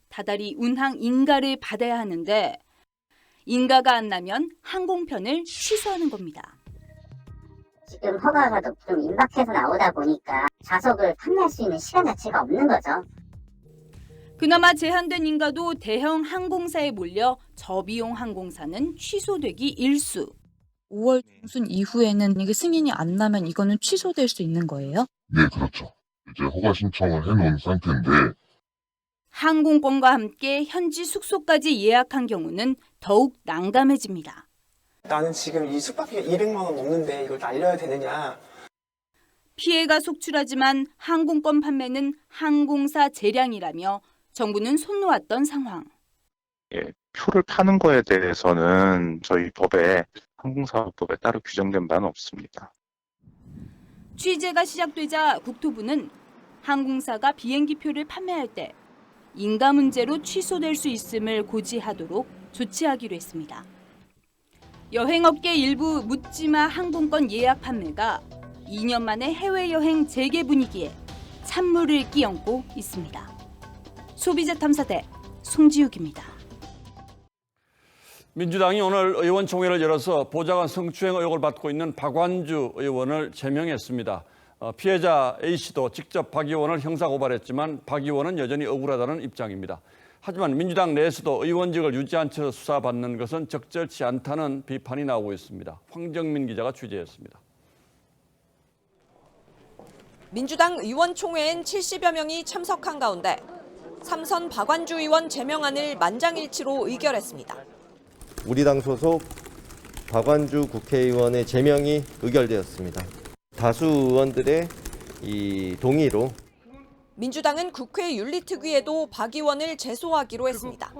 다달이 운항 인가를 받아야 하는데 인가가 안 나면 항공편을 취소하는 겁니다. 지금 허가가 좀 임박해서 나오다 보니까 좌석을 판매할 수 있는 시간 자체가 없는 거죠. 그나마 제한된 인가도 대형 항공사에 몰려 저비용 항공사는 취소되기 일수. 5월 중순 이후에는 이게 승인이 안 나면 이거는 취소될 수 있는 거예요? 네, 그렇죠. 이제 허가 신청을 해놓은 상태인데 항공권과 함께 현지 숙소까지 예약한 경우는 더욱 난감해집니다. 나는 지금 이 숙박비가 200만 원 넘는데 이걸 날려야 되느냐. 피해가 속출하지만 항공권 판매는 항공사 재량이라며 정부는 손 놓았던 상황. 예, 표를 파는 거에 대해서는 저희 법에 항공사업법에 따로 규정된 바는 없습니다. 취재가 시작되자 국토부는 항공사가 비행기표를 판매할 때 인가 문제로 취소될 수 있음을 고지하도록 조치하기로 했습니다. 여행업계 일부 묻지마 항공권 예약 판매가 2년 만에 해외여행 재개 분위기에 찬물을 끼얹고 있습니다. 소비자 탐사대 송지욱입니다. 민주당이 오늘 의원총회를 열어서 보좌관 성추행 의혹을 받고 있는 박완주 의원을 제명했습니다. 피해자 A씨도 직접 박 의원을 형사고발했지만 박 의원은 여전히 억울하다는 입장입니다. 하지만 민주당 내에서도 의원직을 유지한 채 수사받는 것은 적절치 않다는 비판이 나오고 있습니다. 황정민 기자가 취재했습니다. 민주당 의원총회엔 70여 명이 참석한 가운데 3선 박완주 의원 제명안을 만장일치로 의결했습니다. 우리 당 소속 박완주 국회의원의 제명이 의결되었습니다. 다수 의원들의 이 동의로 민주당은 국회 윤리특위에도 박 의원을 제소하기로 했습니다.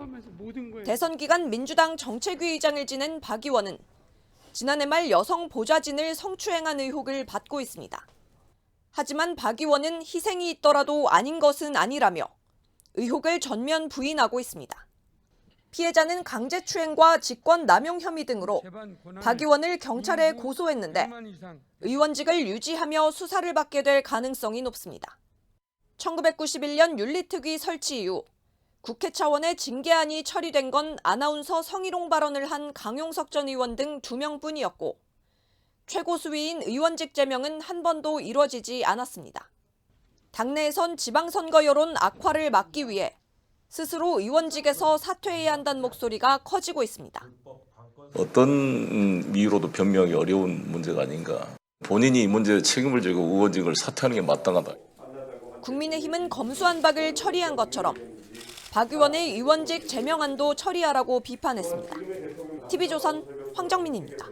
대선 기간 민주당 정책위 의장을 지낸 박 의원은 지난해 말 여성 보좌진을 성추행한 의혹을 받고 있습니다. 하지만 박 의원은 희생이 있더라도 아닌 것은 아니라며 의혹을 전면 부인하고 있습니다. 피해자는 강제추행과 직권남용 혐의 등으로 박 의원을 경찰에 고소했는데 의원직을 유지하며 수사를 받게 될 가능성이 높습니다. 1991년 윤리특위 설치 이후 국회 차원의 징계안이 처리된 건 아나운서 성희롱 발언을 한 강용석 전 의원 등 2명뿐이었고 최고 수위인 의원직 제명은 한 번도 이뤄지지 않았습니다. 당내에선 지방선거 여론 악화를 막기 위해 스스로 의원직에서 사퇴해야 한다는 목소리가 커지고 있습니다. 어떤 이유로도 변명이 어려운 문제가 아닌가. 본인이 이 문제에 책임을 지고 의원직을 사퇴하는 게 마땅하다. 국민의힘은 검수한 박을 처리한 것처럼 박 의원의 의원직 제명안도 처리하라고 비판했습니다. TV조선 황정민입니다.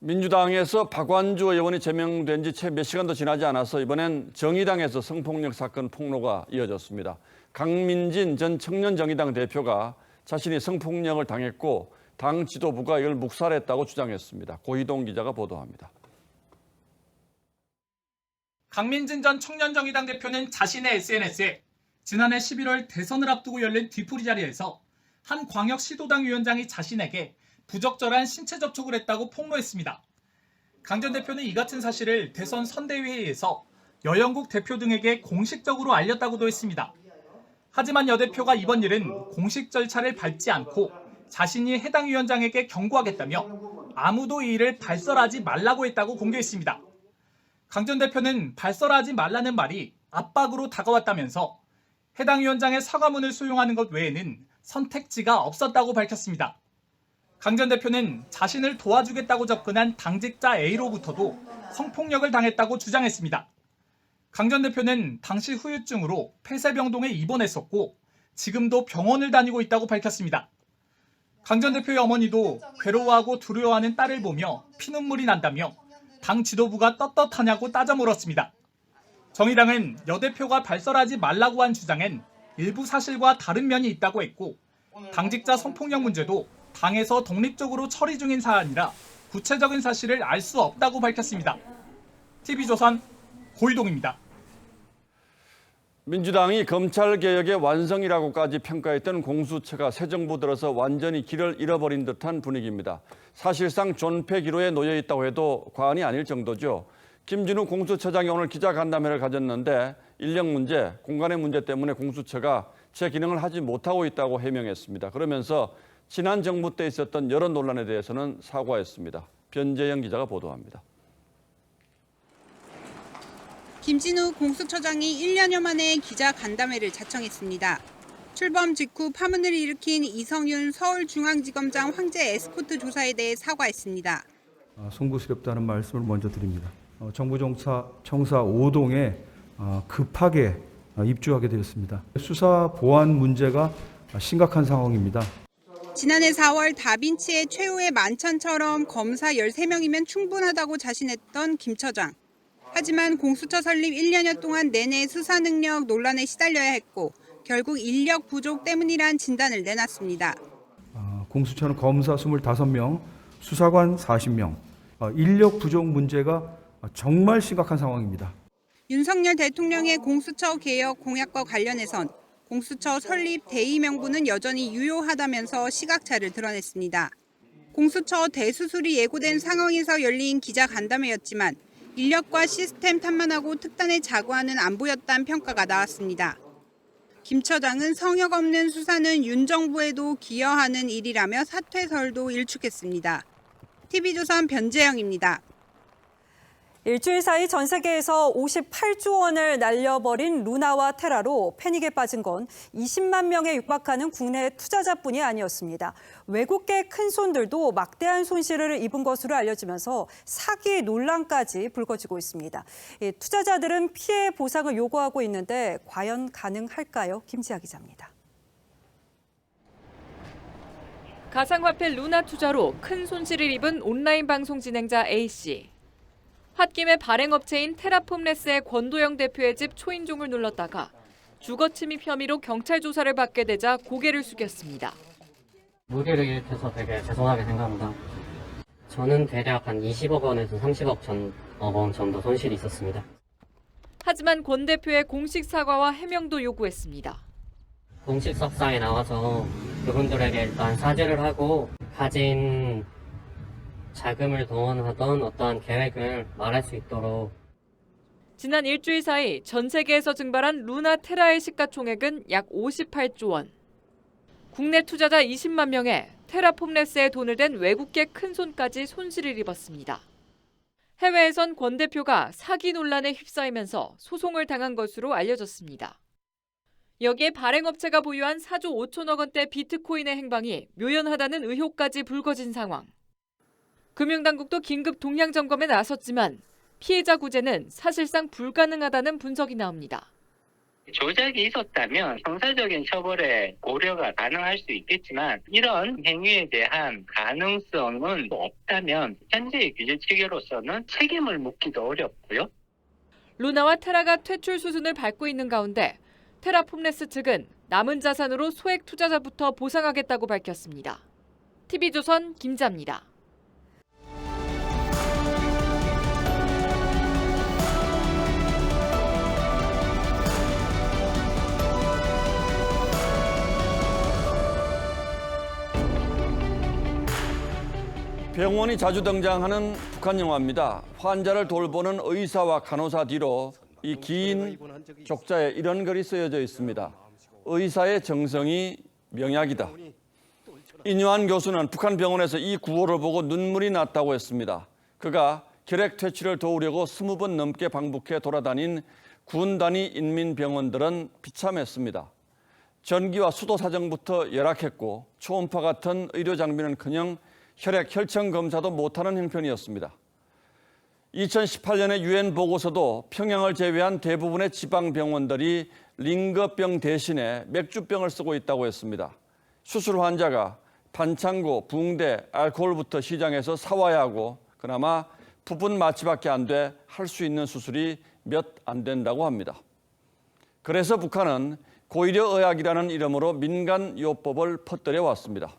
민주당에서 박완주 의원이 제명된 지 채 몇 시간도 지나지 않아서 이번엔 정의당에서 성폭력 사건 폭로가 이어졌습니다. 강민진 전 청년정의당 대표가 자신이 성폭력을 당했고 당 지도부가 이걸 묵살했다고 주장했습니다. 고희동 기자가 보도합니다. 강민진 전 청년정의당 대표는 자신의 SNS에 지난해 11월 대선을 앞두고 열린 뒤풀이 자리에서 한 광역시도당 위원장이 자신에게 부적절한 신체 접촉을 했다고 폭로했습니다. 강 전 대표는 이 같은 사실을 대선 선대위회의에서 여영국 대표 등에게 공식적으로 알렸다고도 했습니다. 하지만 여 대표가 이번 일은 공식 절차를 밟지 않고 자신이 해당 위원장에게 경고하겠다며 아무도 이 일을 발설하지 말라고 했다고 공개했습니다. 강 전 대표는 발설하지 말라는 말이 압박으로 다가왔다면서 해당 위원장의 사과문을 수용하는 것 외에는 선택지가 없었다고 밝혔습니다. 강 전 대표는 자신을 도와주겠다고 접근한 당직자 A로부터도 성폭력을 당했다고 주장했습니다. 강 전 대표는 당시 후유증으로 폐쇄병동에 입원했었고 지금도 병원을 다니고 있다고 밝혔습니다. 강 전 대표의 어머니도 괴로워하고 두려워하는 딸을 보며 피눈물이 난다며 당 지도부가 떳떳하냐고 따져 물었습니다. 정의당은 여 대표가 발설하지 말라고 한 주장엔 일부 사실과 다른 면이 있다고 했고 당직자 성폭력 문제도 당에서 독립적으로 처리 중인 사안이라 구체적인 사실을 알 수 없다고 밝혔습니다. TV조선 고이동입니다. 민주당이 검찰개혁의 완성이라고까지 평가했던 공수처가 새 정부 들어서 완전히 길을 잃어버린 듯한 분위기입니다. 사실상 존폐 기로에 놓여 있다고 해도 과언이 아닐 정도죠. 김진우 공수처장이 오늘 기자간담회를 가졌는데 인력 문제, 공간의 문제 때문에 공수처가 제 기능을 하지 못하고 있다고 해명했습니다. 그러면서 지난 정부 때 있었던 여러 논란에 대해서는 사과했습니다. 변재영 기자가 보도합니다. 김진우 공수처장이 1년여 만에 기자간담회를 자청했습니다. 출범 직후 파문을 일으킨 이성윤 서울중앙지검장 황제 에스코트 조사에 대해 사과했습니다. 송구스럽다는 말씀을 먼저 드립니다. 정부 청사 5동에 급하게 입주하게 되었습니다. 수사 보안 문제가 심각한 상황입니다. 지난해 4월 다빈치의 최후의 만찬처럼 검사 13명이면 충분하다고 자신했던 김 처장. 하지만 공수처 설립 1년여 동안 내내 수사 능력 논란에 시달려야 했고 결국 인력 부족 때문이란 진단을 내놨습니다. 공수처는 검사 25명, 수사관 40명, 인력 부족 문제가 정말 심각한 상황입니다. 윤석열 대통령의 공수처 개혁 공약과 관련해선 공수처 설립 대의 명분은 여전히 유효하다면서 시각차를 드러냈습니다. 공수처 대수술이 예고된 상황에서 열린 기자간담회였지만 인력과 시스템 탓만하고 특단의 자구안은 안 보였다는 평가가 나왔습니다. 김 처장은 성역 없는 수사는 윤 정부에도 기여하는 일이라며 사퇴설도 일축했습니다. TV조선 변재영입니다. 일주일 사이 전 세계에서 58조 원을 날려버린 루나와 테라로 패닉에 빠진 건 20만 명에 육박하는 국내 투자자뿐이 아니었습니다. 외국계 큰손들도 막대한 손실을 입은 것으로 알려지면서 사기 논란까지 불거지고 있습니다. 투자자들은 피해 보상을 요구하고 있는데 과연 가능할까요? 김지아 기자입니다. 가상화폐 루나 투자로 큰 손실을 입은 온라인 방송 진행자 A씨. 홧김에 발행업체인 테라폼레스의 권도영 대표의 집 초인종을 눌렀다가 주거 침입 혐의로 경찰 조사를 받게 되자 고개를 숙였습니다. 무리를 일으켜서 되게 죄송하게 생각합니다. 저는 대략 한 20억 원에서 30억 원 정도 손실이 있었습니다. 하지만 권 대표의 공식 사과와 해명도 요구했습니다. 공식 석상에 나와서 그분들에게 일단 사죄를 하고 가진 자금을 동원하던 어떠한 계획을 말할 수 있도록. 지난 일주일 사이 전 세계에서 증발한 루나 테라의 시가총액은 약 58조 원. 국내 투자자 20만 명에 테라폼레스에 돈을 댄 외국계 큰손까지 손실을 입었습니다. 해외에선 권 대표가 사기 논란에 휩싸이면서 소송을 당한 것으로 알려졌습니다. 여기에 발행업체가 보유한 4조 5천억 원대 비트코인의 행방이 묘연하다는 의혹까지 불거진 상황. 금융당국도 긴급 동향 점검에 나섰지만 피해자 구제는 사실상 불가능하다는 분석이 나옵니다. 조작이 있었다면 형사적인 처벌에 고려가 가능할 수 있겠지만 이런 행위에 대한 가능성은 없다면 현재의 규제 체계로서는 책임을 묻기도 어렵고요. 루나와 테라가 퇴출 수순을 밟고 있는 가운데 테라폼레스 측은 남은 자산으로 소액 투자자부터 보상하겠다고 밝혔습니다. TV조선 김자입니다. 병원이 자주 등장하는 북한 영화입니다. 환자를 돌보는 의사와 간호사 뒤로 이 긴 족자에 이런 글이 쓰여져 있습니다. 의사의 정성이 명약이다. 인유한 교수는 북한 병원에서 이 구호를 보고 눈물이 났다고 했습니다. 그가 결핵 퇴치를 도우려고 20번 넘게 방북해 돌아다닌 군 단위 인민병원들은 비참했습니다. 전기와 수도 사정부터 열악했고 초음파 같은 의료 장비는커녕 혈액, 혈청 검사도 못하는 형편이었습니다. 2018년의 유엔 보고서도 평양을 제외한 대부분의 지방병원들이 링거병 대신에 맥주병을 쓰고 있다고 했습니다. 수술 환자가 반창고, 붕대, 알코올부터 시장에서 사와야 하고 그나마 부분 마취밖에 안 돼 할 수 있는 수술이 몇 안 된다고 합니다. 그래서 북한은 고의료의학이라는 이름으로 민간요법을 퍼뜨려 왔습니다.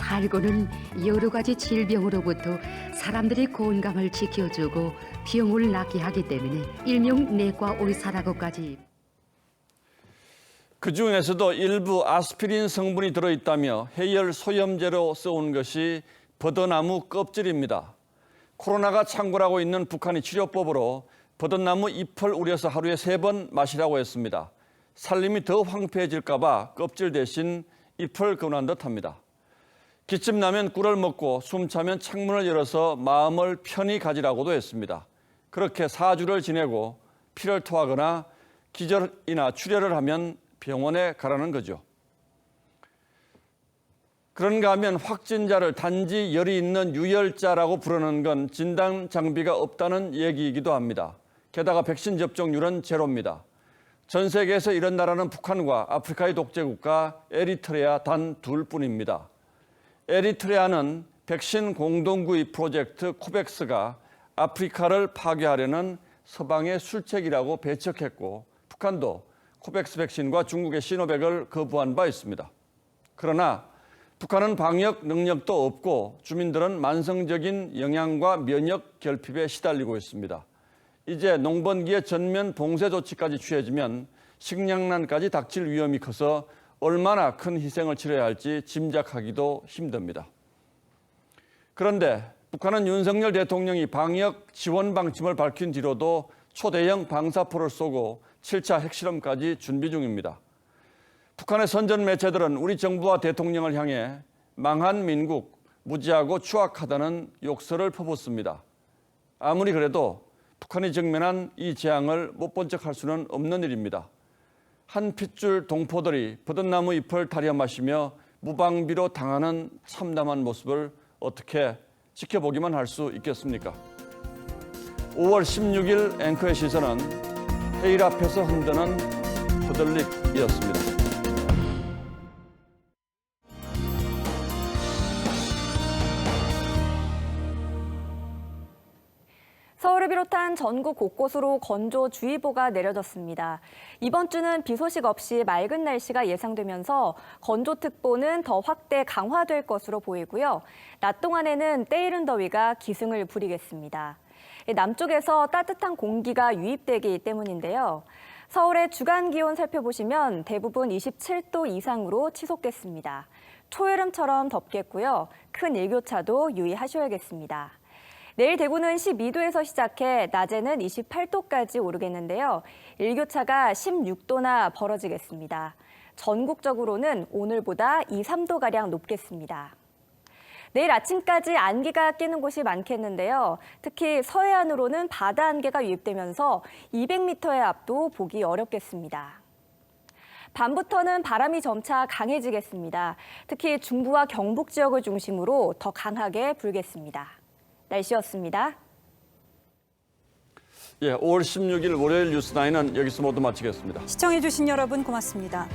말고는 여러 가지 질병으로부터 사람들의 건강을 지켜주고 병을 낫게 하기 때문에 일명 내과 의사라고까지. 그중에서도 일부 아스피린 성분이 들어있다며 해열 소염제로 써온 것이 버드나무 껍질입니다. 코로나가 창궐하고 있는 북한이 치료법으로 버드나무 잎을 우려서 하루에 3번 마시라고 했습니다. 살림이 더 황폐해질까 봐 껍질 대신 잎을 권한 듯합니다. 기침 나면 꿀을 먹고 숨 차면 창문을 열어서 마음을 편히 가지라고도 했습니다. 그렇게 4주를 지내고 피를 토하거나 기절이나 출혈을 하면 병원에 가라는 거죠. 그런가 하면 확진자를 단지 열이 있는 유열자라고 부르는 건 진단 장비가 없다는 얘기이기도 합니다. 게다가 백신 접종률은 제로입니다. 전 세계에서 이런 나라는 북한과 아프리카의 독재국가 에리트레아 단 2뿐입니다. 에리트레아는 백신 공동구입 프로젝트 코백스가 아프리카를 파괴하려는 서방의 술책이라고 배척했고, 북한도 코백스 백신과 중국의 시노백을 거부한 바 있습니다. 그러나 북한은 방역 능력도 없고 주민들은 만성적인 영양과 면역 결핍에 시달리고 있습니다. 이제 농번기에 전면 봉쇄 조치까지 취해지면 식량난까지 닥칠 위험이 커서 얼마나 큰 희생을 치러야 할지 짐작하기도 힘듭니다. 그런데 북한은 윤석열 대통령이 방역 지원 방침을 밝힌 뒤로도 초대형 방사포를 쏘고 7차 핵실험까지 준비 중입니다. 북한의 선전 매체들은 우리 정부와 대통령을 향해 망한 민국, 무지하고 추악하다는 욕설을 퍼붓습니다. 아무리 그래도 북한이 직면한 이 재앙을 못 본 척할 수는 없는 일입니다. 한 핏줄 동포들이 버드나무 잎을 타려 마시며 무방비로 당하는 참담한 모습을 어떻게 지켜보기만 할 수 있겠습니까? 5월 16일 앵커의 시선은 해일 앞에서 흔드는 포들립이었습니다. 서울을 비롯한 전국 곳곳으로 건조주의보가 내려졌습니다. 이번 주는 비 소식 없이 맑은 날씨가 예상되면서 건조특보는 더 확대 강화될 것으로 보이고요. 낮 동안에는 때이른 더위가 기승을 부리겠습니다. 남쪽에서 따뜻한 공기가 유입되기 때문인데요. 서울의 주간 기온 살펴보시면 대부분 27도 이상으로 치솟겠습니다. 초여름처럼 덥겠고요. 큰 일교차도 유의하셔야겠습니다. 내일 대구는 12도에서 시작해 낮에는 28도까지 오르겠는데요. 일교차가 16도나 벌어지겠습니다. 전국적으로는 오늘보다 2, 3도가량 높겠습니다. 내일 아침까지 안개가 끼는 곳이 많겠는데요. 특히 서해안으로는 바다 안개가 유입되면서 200m의 앞도 보기 어렵겠습니다. 밤부터는 바람이 점차 강해지겠습니다. 특히 중부와 경북 지역을 중심으로 더 강하게 불겠습니다. 날씨였습니다. 5월 16일 월요일 뉴스9은 여기서 모두 마치겠습니다. 시청해주신 여러분 고맙습니다.